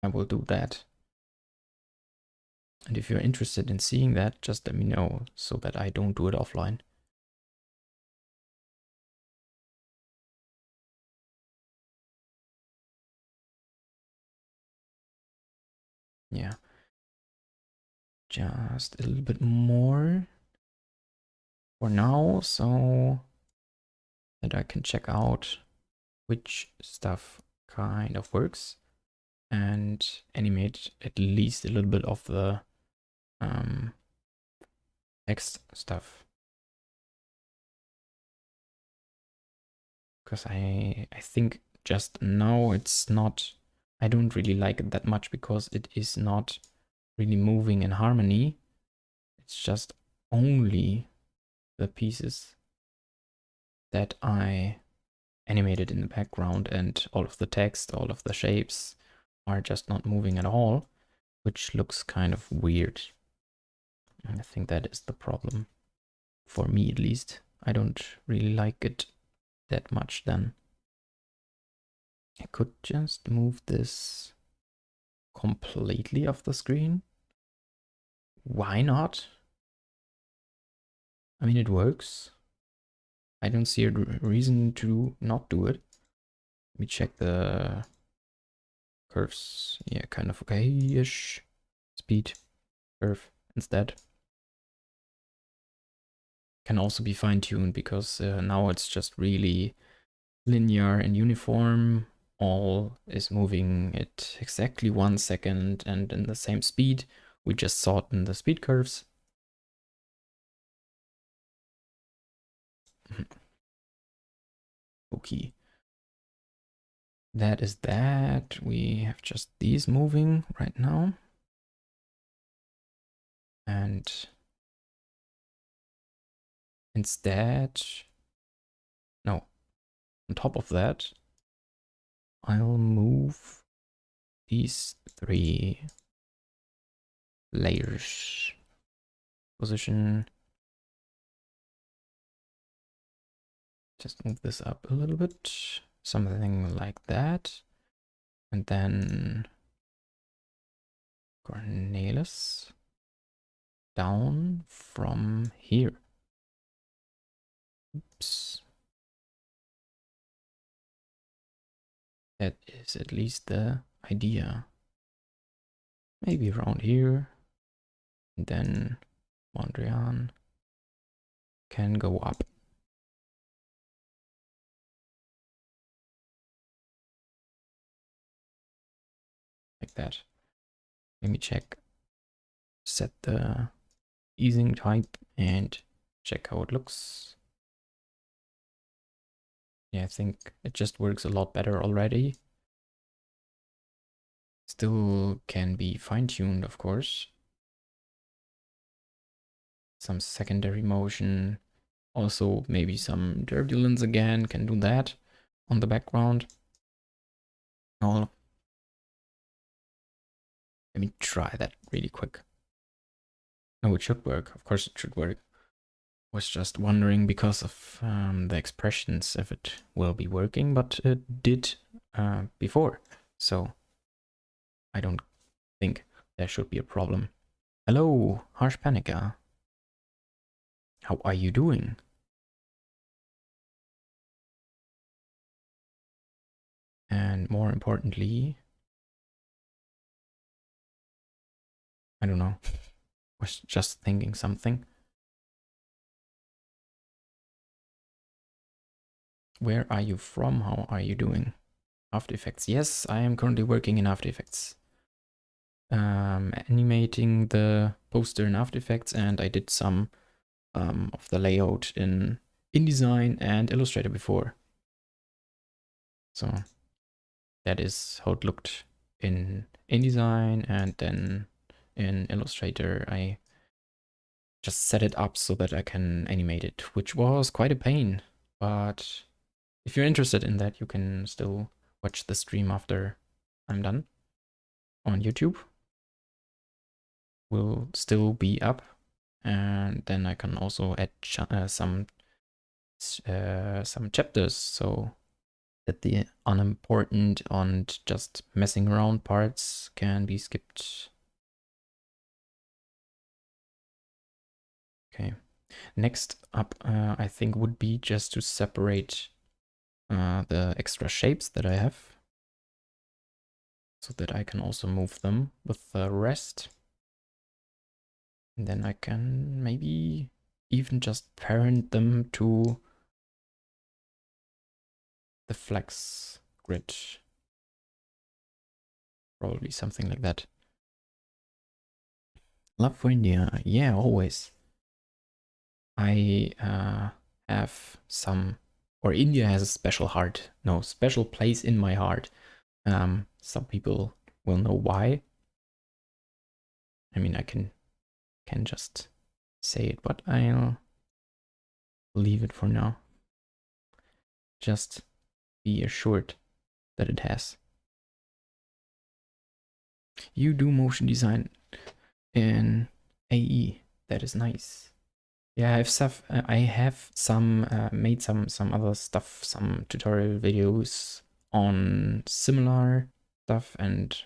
I will do that. And if you're interested in seeing that, just let me know so that I don't do it offline. Yeah. Just a little bit more for now, so that I can check out which stuff kind of works and animate at least a little bit of the text stuff. Because I think just now it's not, I don't really like it that much because it is not really moving in harmony. It's just only the pieces that I animated in the background, and all of the text, all of the shapes are just not moving at all, which looks kind of weird. I think that is the problem. For me at least. I don't really like it that much then. I could just move this completely off the screen. Why not? I mean, it works. I don't see a reason to not do it. Let me check the curves. Yeah, kind of okay-ish. Speed curve instead. Can also be fine-tuned because now it's just really linear and uniform. All is moving at exactly 1 second and in the same speed. We just saw it in the speed curves. Okay. That is that. We have just these moving right now. And instead, no, on top of that, I'll move these 3 layers. Position. Just move this up a little bit. Something like that. And then Cornelis down from here. Oops. That is at least the idea. Maybe around here. And then Mondrian can go up. Like that. Let me check. Set the easing type and check how it looks. Yeah, I think it just works a lot better already. Still can be fine-tuned, of course. Some secondary motion. Also, maybe some turbulence again, can do that on the background. Let me try that really quick. Oh, it should work. Of course it should work. Was just wondering because of the expressions if it will be working, but it did before. So I don't think there should be a problem. Hello, Harsh Panika. How are you doing? And more importantly, I don't know, was just thinking something. Where are you from? How are you doing? After Effects. Yes, I am currently working in After Effects. Animating the poster in After Effects, and I did some of the layout in InDesign and Illustrator before. So that is how it looked in InDesign, and then in Illustrator I just set it up so that I can animate it, which was quite a pain. But if you're interested in that, you can still watch the stream after I'm done on YouTube. Will still be up, and then I can also add some chapters, so that the unimportant and just messing around parts can be skipped. Okay. Next up, I think would be just to separate the extra shapes that I have, so that I can also move them with the rest. And then I can maybe even just parent them to the flex grid. Probably something like that. Love for India. Yeah, always. I have some, or India has a special heart. No, special place in my heart. Some people will know why. I mean, I can just say it, but I'll leave it for now. Just be assured that it has. You do motion design in AE. That is nice. Yeah, I have some made some other stuff, some tutorial videos on similar stuff and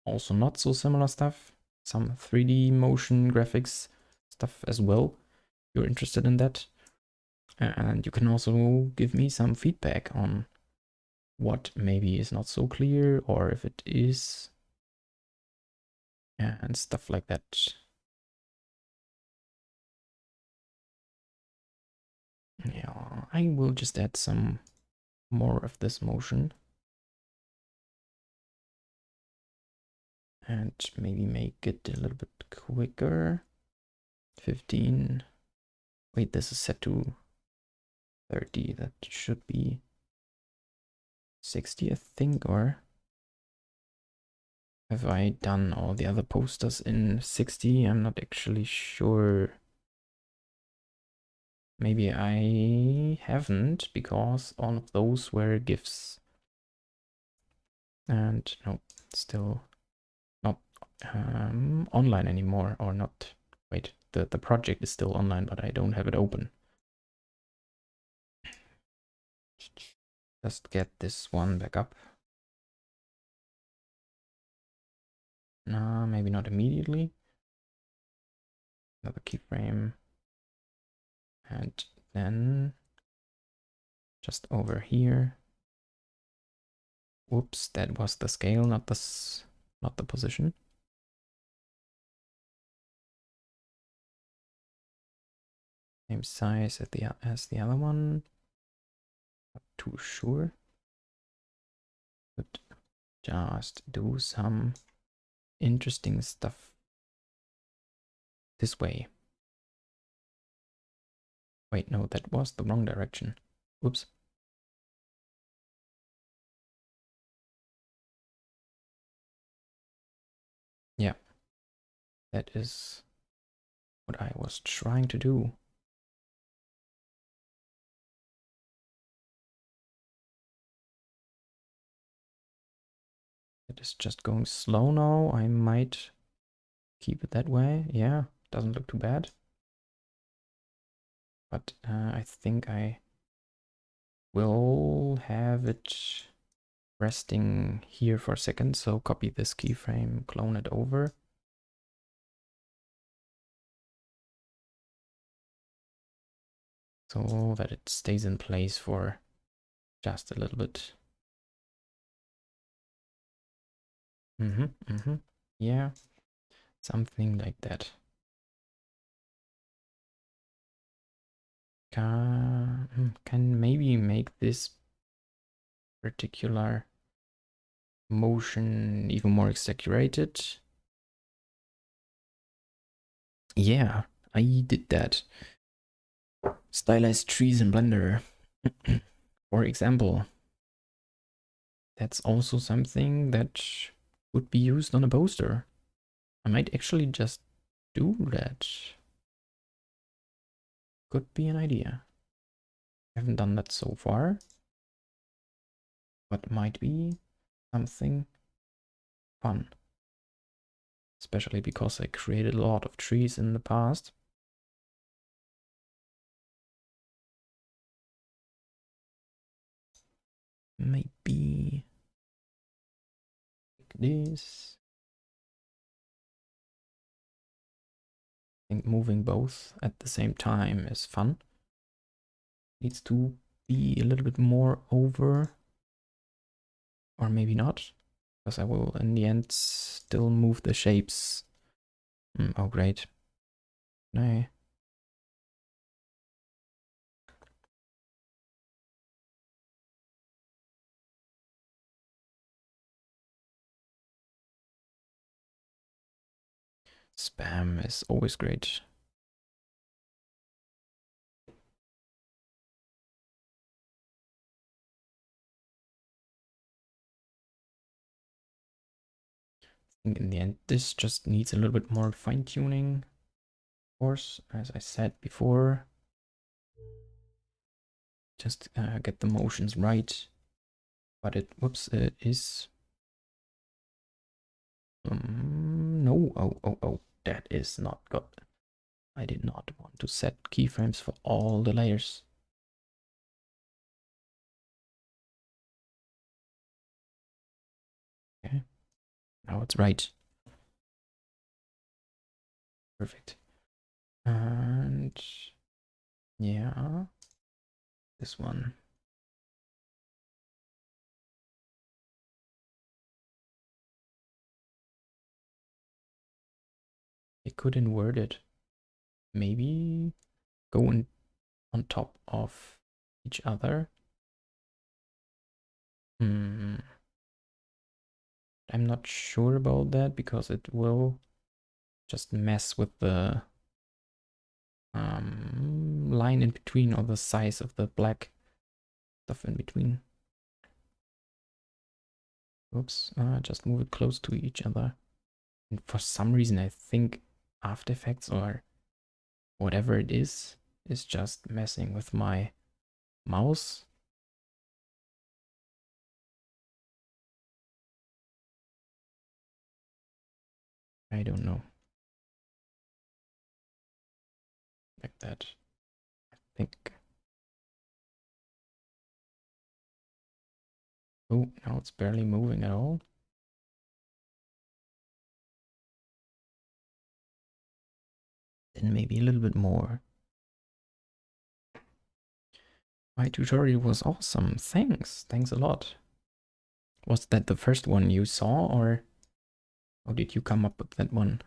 also not so similar stuff. Some 3D motion graphics stuff as well. If you're interested in that. And you can also give me some feedback on what maybe is not so clear, or if it is, and stuff like that. Yeah, I will just add some more of this motion. And maybe make it a little bit quicker. 15. Wait, this is set to 30. That should be 60, I think, or have I done all the other posters in 60? I'm not actually sure. Maybe I haven't, because all of those were GIFs. And no, still not online anymore, or not. Wait, the project is still online, but I don't have it open. Just get this one back up. No, maybe not immediately. Another keyframe. And then just over here. Whoops, that was the scale, not the position. Same size as the other one. Not too sure. But just do some interesting stuff this way. Wait, no, that was the wrong direction. Oops. Yeah, that is what I was trying to do. It is just going slow now. I might keep it that way. Yeah, doesn't look too bad. But I think I will have it resting here for a second. So copy this keyframe, clone it over. So that it stays in place for just a little bit. Yeah, something like that. Can maybe make this particular motion even more exaggerated. Yeah, I did that. Stylized trees in Blender. For example, that's also something that would be used on a poster. I might actually just do that. Could be an idea. I haven't done that so far, but might be something fun. Especially because I created a lot of trees in the past. maybe like this. I think moving both at the same time is fun. Needs to be a little bit more over, or maybe not, because I will in the end still move the shapes. Oh great. No. Spam is always great. I think in the end this just needs a little bit more fine-tuning. Of course, as I said before, just get the motions right. But it, whoops, it is... no, oh, that is not good. I did not want to set keyframes for all the layers. Okay, now it's right. Perfect. And yeah, this one. I could invert it. Maybe go on top of each other. I'm not sure about that because it will just mess with the line in between or the size of the black stuff in between. Oops, just move it close to each other. And for some reason, I think After Effects or whatever it is just messing with my mouse. I don't know. Like that. I think. Oh, now it's barely moving at all. Then maybe a little bit more. My tutorial was awesome. Thanks. Thanks a lot. Was that the first one you saw, or how did you come up with that one?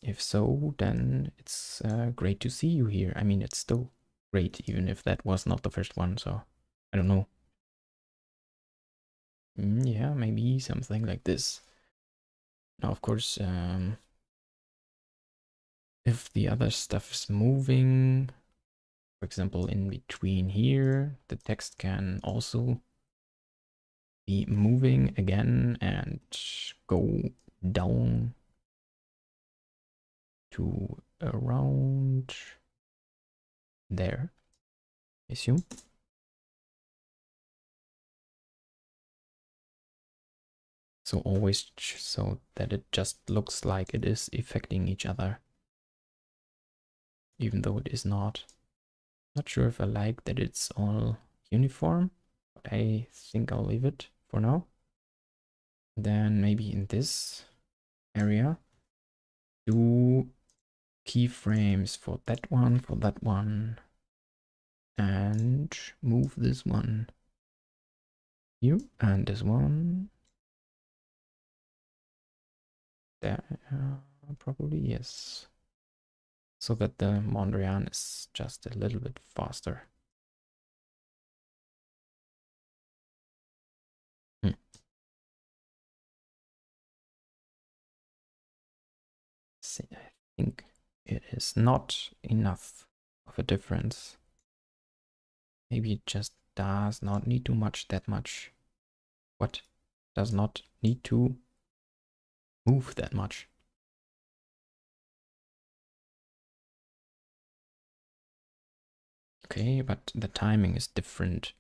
If so, then it's great to see you here. I mean, it's still great, even if that was not the first one, so I don't know. Yeah, maybe something like this. Now, of course, if the other stuff is moving, for example, in between here, the text can also be moving again and go down to around there, I assume. So always so that it just looks like it is affecting each other, even though it is not. Not sure if I like that it's all uniform, but I think I'll leave it for now. Then maybe in this area, do keyframes for that one, and move this one here, and this one there, probably, yes. So that the Mondrian is just a little bit faster. See, I think it is not enough of a difference. Maybe it just does not need too much, that much. What? Does not need to move that much. Okay, but the timing is different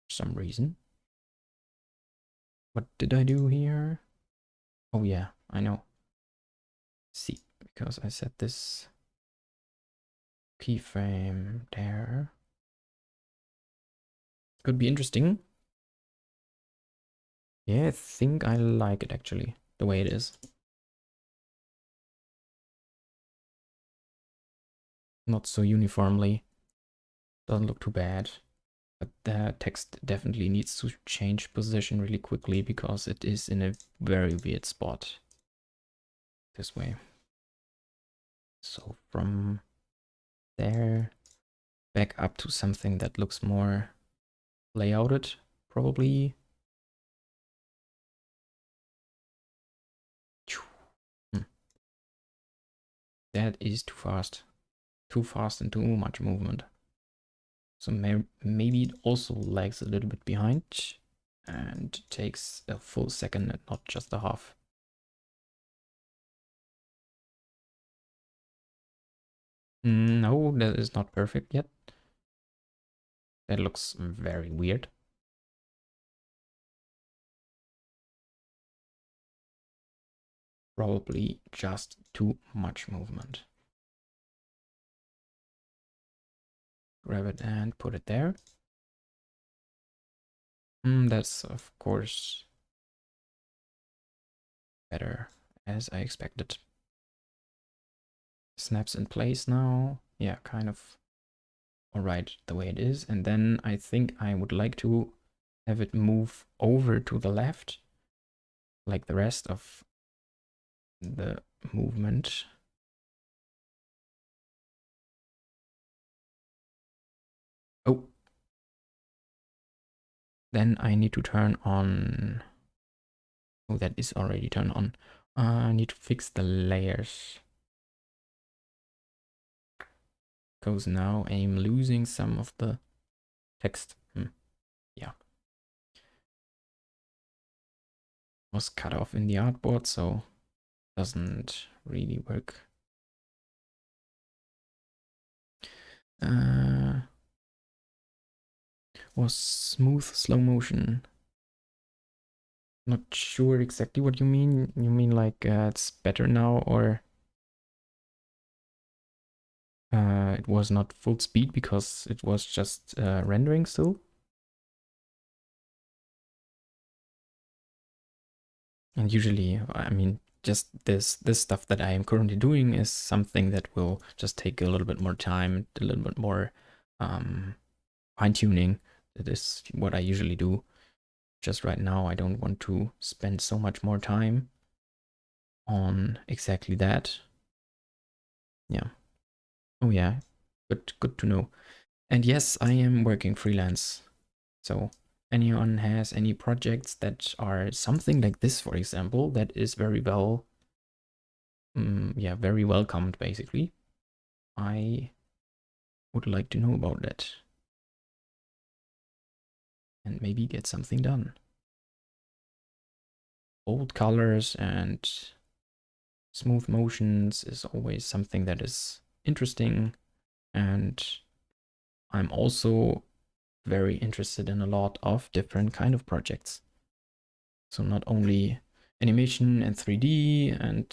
for some reason. What did I do here? Oh yeah, I know. See, because I set this keyframe there. Could be interesting. Yeah, I think I like it actually, the way it is. Not so uniformly. Doesn't look too bad. But the text definitely needs to change position really quickly because it is in a very weird spot. This way. So from there back up to something that looks more layouted, probably. Hmm. That is too fast. Too fast and too much movement. So maybe it also lags a little bit behind and takes a full second and not just a half. No, that is not perfect yet. That looks very weird. Probably just too much movement. Grab it and put it there. That's of course better as I expected. Snaps in place now. Yeah, kind of all right the way it is. And then I think I would like to have it move over to the left like the rest of the movement. Oh, then I need to turn on. Oh, that is already turned on. I need to fix the layers. Because now I'm losing some of the text. Yeah. Was cut off in the artboard, so doesn't really work. Was smooth slow motion. Not sure exactly what you mean. You mean like it's better now, or it was not full speed because it was just rendering still? And usually, I mean, just this stuff that I am currently doing is something that will just take a little bit more time, a little bit more fine tuning. That is what I usually do. Just right now, I don't want to spend so much more time on exactly that. Yeah. Oh yeah. Good to know. And yes, I am working freelance. So anyone has any projects that are something like this, for example, that is very well, yeah, very welcomed, basically. I would like to know about that and maybe get something done. Bold colors and smooth motions is always something that is interesting, and I'm also very interested in a lot of different kind of projects. So not only animation and 3D and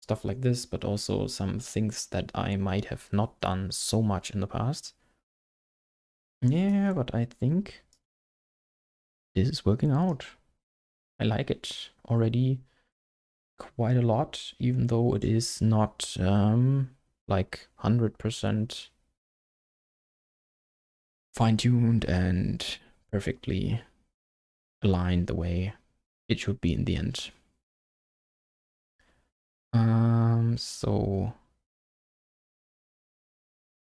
stuff like this, but also some things that I might have not done so much in the past. Yeah, but I think this is working out. I like it already quite a lot, even though it is not like 100% fine-tuned and perfectly aligned the way it should be in the end. So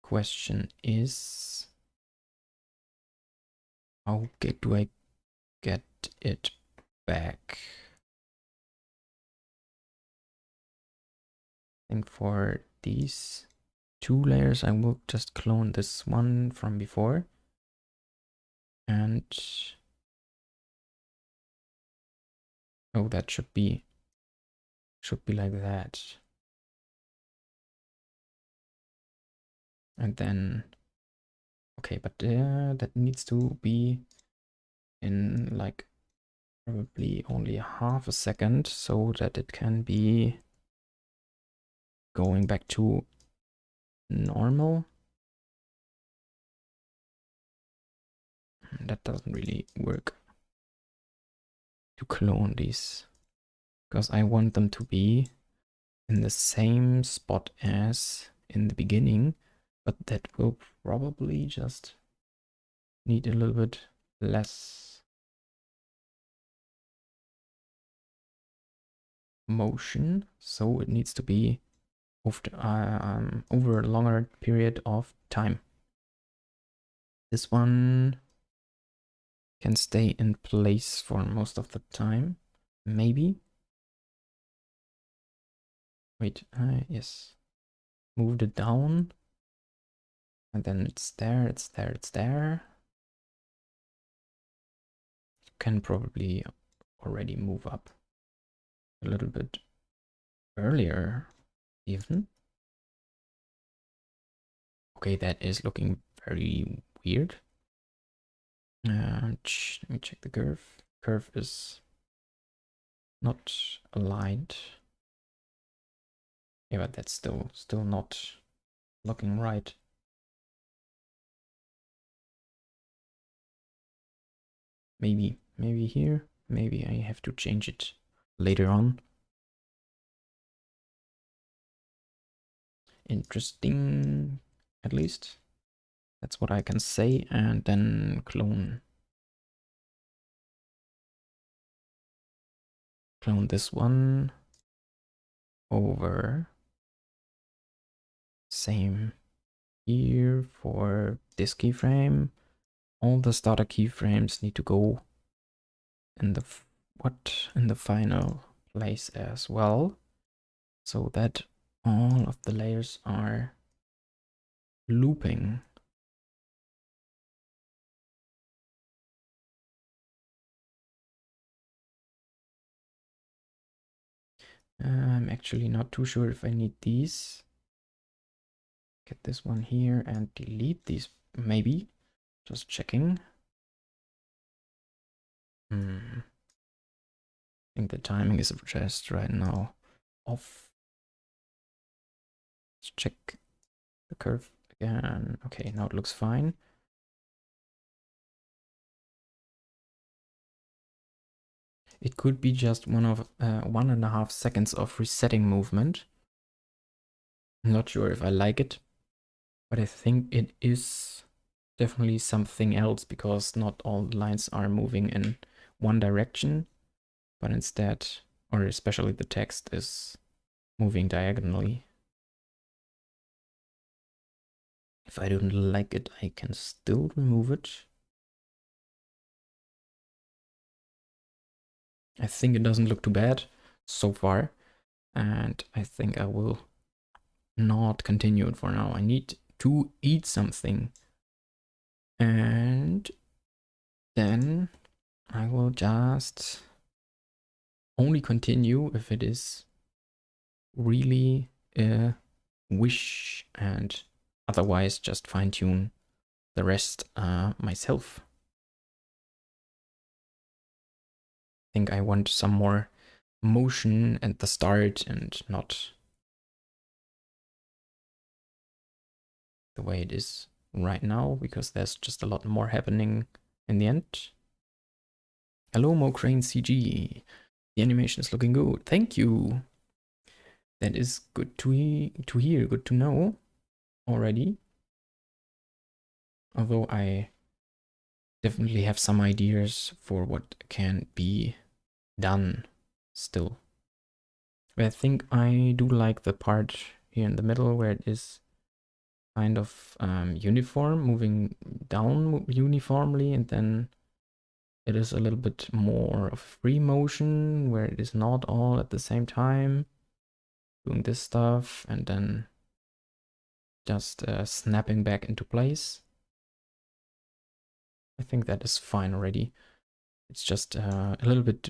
question is, how do I get it back? I think for these two layers, I will just clone this one from before. And oh, that should be like that. And then, okay, but that needs to be in like probably only half a second so that it can be going back to normal. That doesn't really work to clone these, because I want them to be in the same spot as in the beginning, but that will probably just need a little bit less motion, so it needs to be over a longer period of time. This one can stay in place for most of the time, maybe. Wait, yes. Moved it down. And then it's there, it's there, it's there. Can probably already move up a little bit earlier, even. Okay, that is looking very weird. Let me check the curve. Curve is not aligned. Yeah, but that's still not looking right. Maybe here. Maybe I have to change it later on. Interesting, at least. That's what I can say. And then clone this one over. Same here for this keyframe. All the starter keyframes need to go in the final place as well, so that all of the layers are looping. I'm actually not too sure if I need these. Get this one here and delete these, maybe. Just checking. I think the timing is just right now off. Let's check the curve again. Okay, now it looks fine. It could be just 1.5 seconds of resetting movement. I'm not sure if I like it, but I think it is definitely something else, because not all lines are moving in one direction, but instead, or especially the text, is moving diagonally. If I don't like it, I can still remove it. I think it doesn't look too bad so far, and I think I will not continue it for now. I need to eat something, and then I will just only continue if it is really a wish, and otherwise just fine tune the rest myself. I think I want some more motion at the start and not the way it is right now, because there's just a lot more happening in the end. Hello, Mokrane CG. The animation is looking good. Thank you. That is good to hear, good to know already. Although I definitely have some ideas for what can be done still. But I think I do like the part here in the middle where it is kind of uniform, moving down uniformly, and then it is a little bit more of free motion where it is not all at the same time doing this stuff and then just snapping back into place. I think that is fine already. It's just a little bit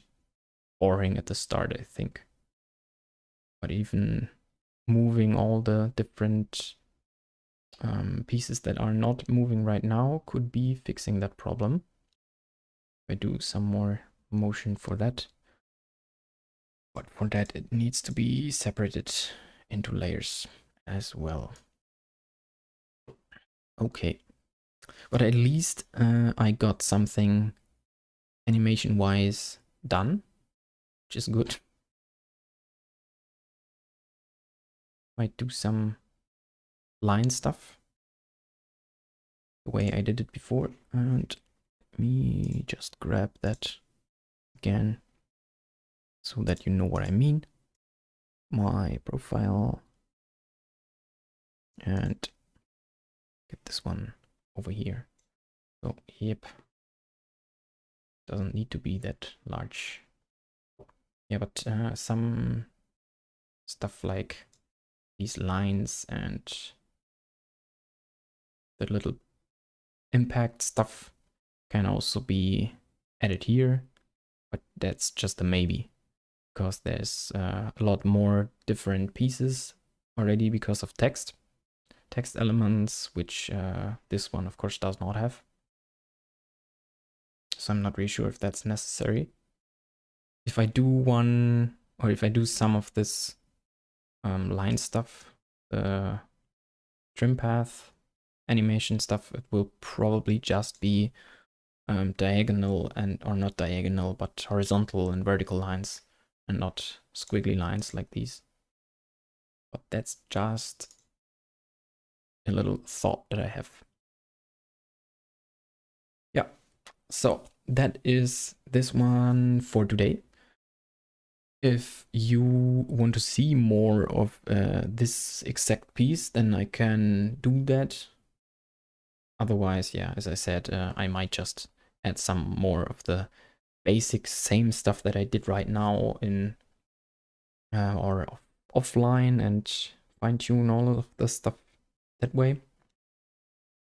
boring at the start, I think. But even moving all the different pieces that are not moving right now could be fixing that problem. I do some more motion for that. But for that, it needs to be separated into layers as well. Okay. But at least I got something animation-wise done, which is good. Might do some line stuff the way I did it before. And let me just grab that again so that you know what I mean. My profile, and get this one over here. So, yep, doesn't need to be that large. Yeah, but some stuff like these lines and the little impact stuff can also be added here, but that's just a maybe, because there's a lot more different pieces already because of text elements, which this one of course does not have. So I'm not really sure if that's necessary. If I do one, or if I do some of this line stuff, the trim path animation stuff, it will probably just be diagonal and, or not diagonal, but horizontal and vertical lines, and not squiggly lines like these. But that's just a little thought that I have. Yeah, so that is this one for today. If you want to see more of this exact piece, then I can do that. Otherwise, yeah, as I said, I might just add some more of the basic same stuff that I did right now in or offline, and fine tune all of the stuff that way.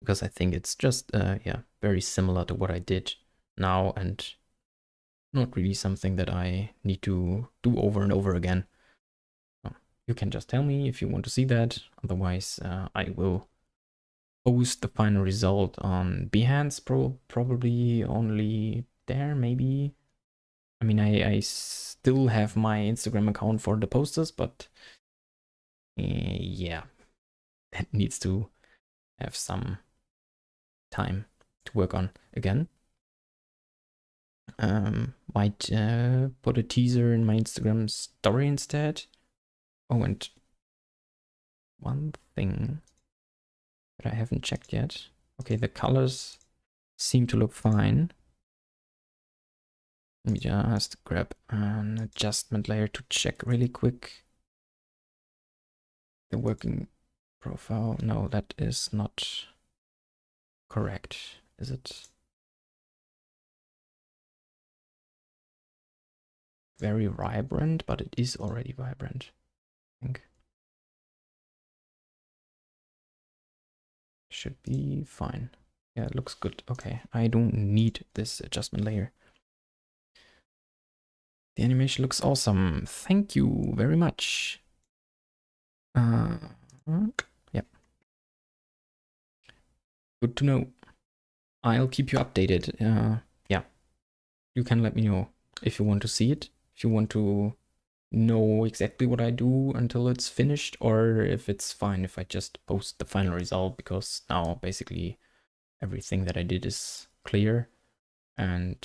Because I think it's just, yeah, very similar to what I did now, and not really something that I need to do over and over again. You can just tell me if you want to see that. Otherwise, I will post the final result on Behance, probably only there, maybe. I mean, I still have my Instagram account for the posters, but yeah, that needs to have some time to work on again. Might put a teaser in my Instagram story instead. Oh, and one thing that I haven't checked yet. Okay, the colors seem to look fine. Let me just grab an adjustment layer to check really quick. The working profile. No, that is not correct, is it? Very vibrant, but it is already vibrant, I think. Should be fine. Yeah, it looks good. Okay, I don't need this adjustment layer. The animation looks awesome. Thank you very much. Yep. Good to know. I'll keep you updated. Yeah, you can let me know if you want to see it, if you want to know exactly what I do until it's finished, or if it's fine if I just post the final result, because now basically everything that I did is clear, and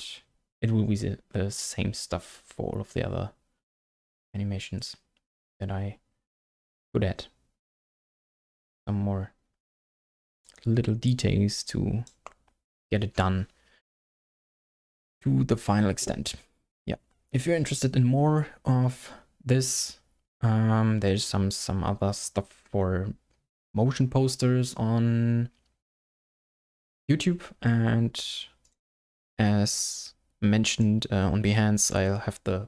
it will be the same stuff for all of the other animations that I could add. Some more little details to get it done to the final extent. Yeah, if you're interested in more of this, there's some other stuff for motion posters on YouTube, and as mentioned on Behance, I'll have the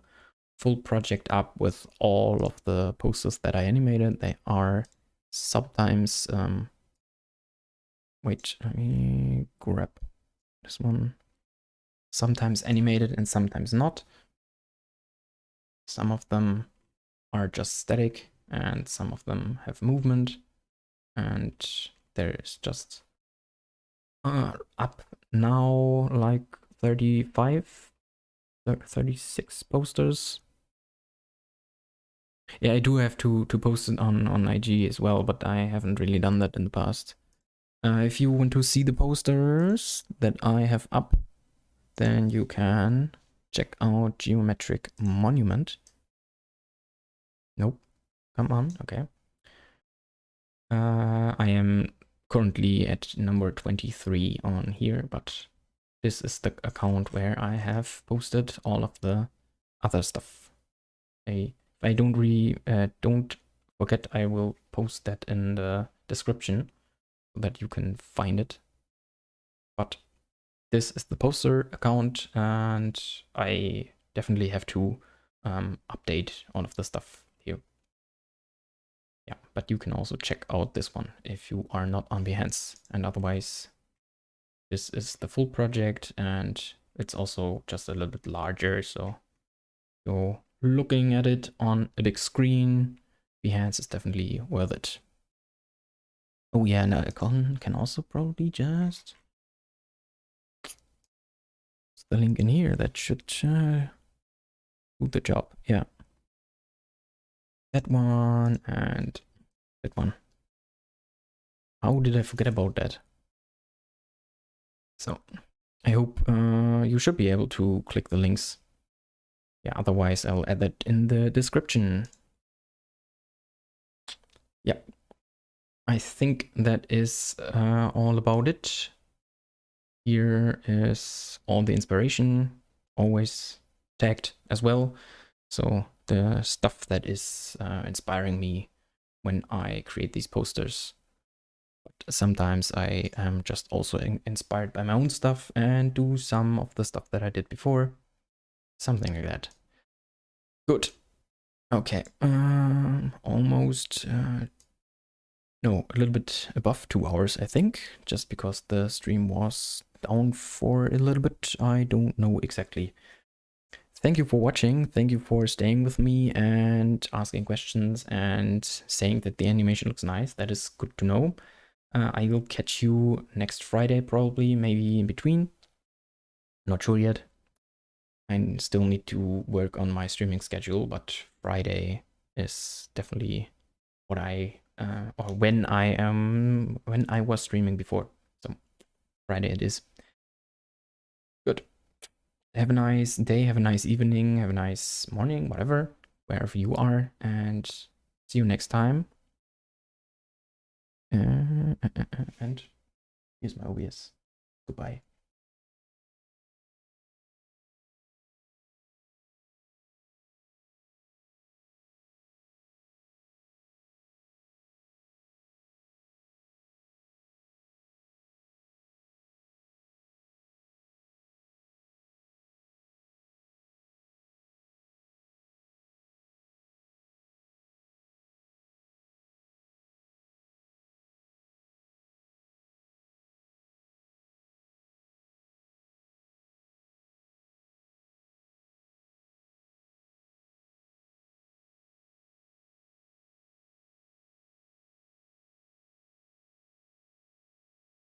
full project up with all of the posters that I animated. They are sometimes wait, let me grab this one. Sometimes animated and sometimes not. Some of them are just static and some of them have movement, and there's just up now like 35, 36 posters. Yeah, I do have to post it on IG as well, but I haven't really done that in the past. If you want to see the posters that I have up, then you can check out Geometric Monument. Nope. Come on. Okay. I am currently at number 23 on here, but this is the account where I have posted all of the other stuff. If I don't forget, I will post that in the description so that you can find it. But this is the poster account, and I definitely have to update all of the stuff here. Yeah, but you can also check out this one if you are not on Behance, and otherwise this is the full project, and it's also just a little bit larger, so you're looking at it on a big screen. Behance is definitely worth it. Oh yeah, and I can also probably just the link in here. That should do the job. Yeah, that one and that one. How did I forget about that? So I hope you should be able to click the links. Yeah, otherwise I'll add that in the description. Yeah, I think that is all about it. Here is all the inspiration, always tagged as well. So the stuff that is inspiring me when I create these posters. But sometimes I am just also inspired by my own stuff and do some of the stuff that I did before. Something like that. Good. Okay. Almost no, a little bit above 2 hours, I think, just because the stream was down for a little bit. I don't know exactly. Thank you for watching. Thank you for staying with me and asking questions and saying that the animation looks nice. That is good to know. I will catch you next Friday, probably, maybe in between. Not sure yet. I still need to work on my streaming schedule, but Friday is definitely what I or when I was streaming before. So Friday it is. Good. Have a nice day, have a nice evening, have a nice morning, whatever, wherever you are, and see you next time. And here's my OBS. Goodbye.